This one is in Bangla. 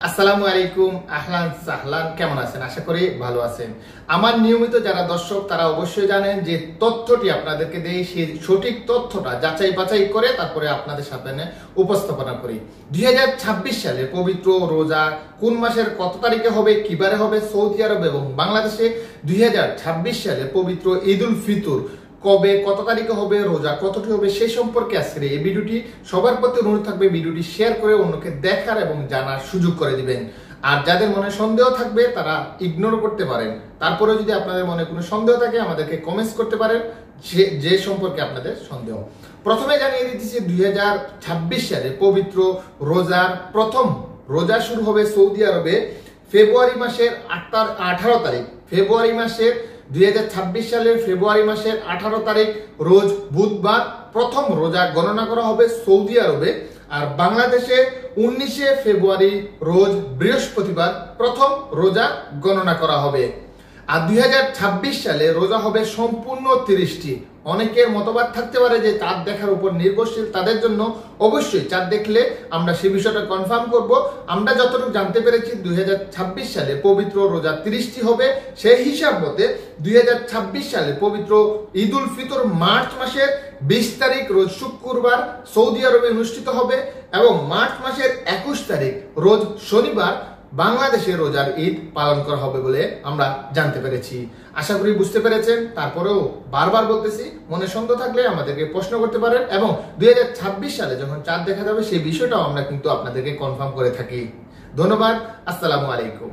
আসসালামু আলাইকুম, আহলান সাহলান। কেমন আছেন? আশা করি ভালো আছেন। আমার নিয়মিত যারা দর্শক তারা অবশ্যই জানেন যে তথ্যটি আপনাদেরকে দেই, সেই সঠিক তথ্যটা যাচাই বাছাই করে তারপরে আপনাদের সামনে উপস্থাপনা করি। 2026 সালে পবিত্র রোজা কোন মাসের কত তারিখে হবে, কিবারে হবে, সৌদি আরব এবং বাংলাদেশে 2026 সালে পবিত্র ঈদ উল ফিতর কবে কত তারিখে হবে, রোজা কতটি হবে, সেই সম্পর্কে আজকের এই ভিডিওটি। সবার প্রতি অনুরোধ থাকবে ভিডিওটি শেয়ার করে অন্যকে দেখার এবং জানার সুযোগ করে দিবেন। আর যাদের মনে সন্দেহ থাকবে তারা ইগনোর করতে পারেন। তারপরে যদি আপনাদের মনে কোনো সন্দেহ থাকে আমাদেরকে কমেন্টস করতে পারেন যে সম্পর্কে আপনাদের সন্দেহ। প্রথমে জানিয়ে দিচ্ছি 2026 সালে পবিত্র রোজার প্রথম রোজা শুরু হবে সৌদি আরবে ফেব্রুয়ারি মাসের 18 তারিখ। ফেব্রুয়ারি মাসের 2026 সালের ফেব্রুয়ারি মাসের 18 তারিখ রোজ বুধবার প্রথম রোজা গণনা করা হবে সৌদি আরবে। আর বাংলাদেশে 19 ফেব্রুয়ারি রোজ বৃহস্পতিবার প্রথম রোজা গণনা করা হবে। আর 2026 সালে রোজা হবে সম্পূর্ণ 30টি। অনেকের মতবাদ থাকতে পারে যে চাঁদ দেখার উপর নির্ভরশীল, তাদের জন্য অবশ্যই চাঁদ দেখলে আমরা সেই বিষয়টা কনফার্ম করব। আমরা যতটুকু জানতে পেরেছি 2026 সালে পবিত্র রোজা 30টি হবে। সেই হিসাব মতে 2026 সালে পবিত্র ঈদ উল ফিতর মার্চ মাসের 20 তারিখ রোজ শুক্রবার সৌদি আরবে অনুষ্ঠিত হবে এবং মার্চ মাসের 21 তারিখ রোজ শনিবার বাংলাদেশে রোজার ঈদ পালন করা হবে বলে আমরা জানতে পেরেছি। আশা করি বুঝতে পেরেছেন। তারপরেও বারবার বলতেছি, মনে সন্দেহ থাকলে আমাদেরকে প্রশ্ন করতে পারেন এবং 2026 সালে যখন চাঁদ দেখা যাবে সেই বিষয়টাও আমরা কিন্তু আপনাদেরকে কনফার্ম করে থাকি। ধন্যবাদ। আসসালামু আলাইকুম।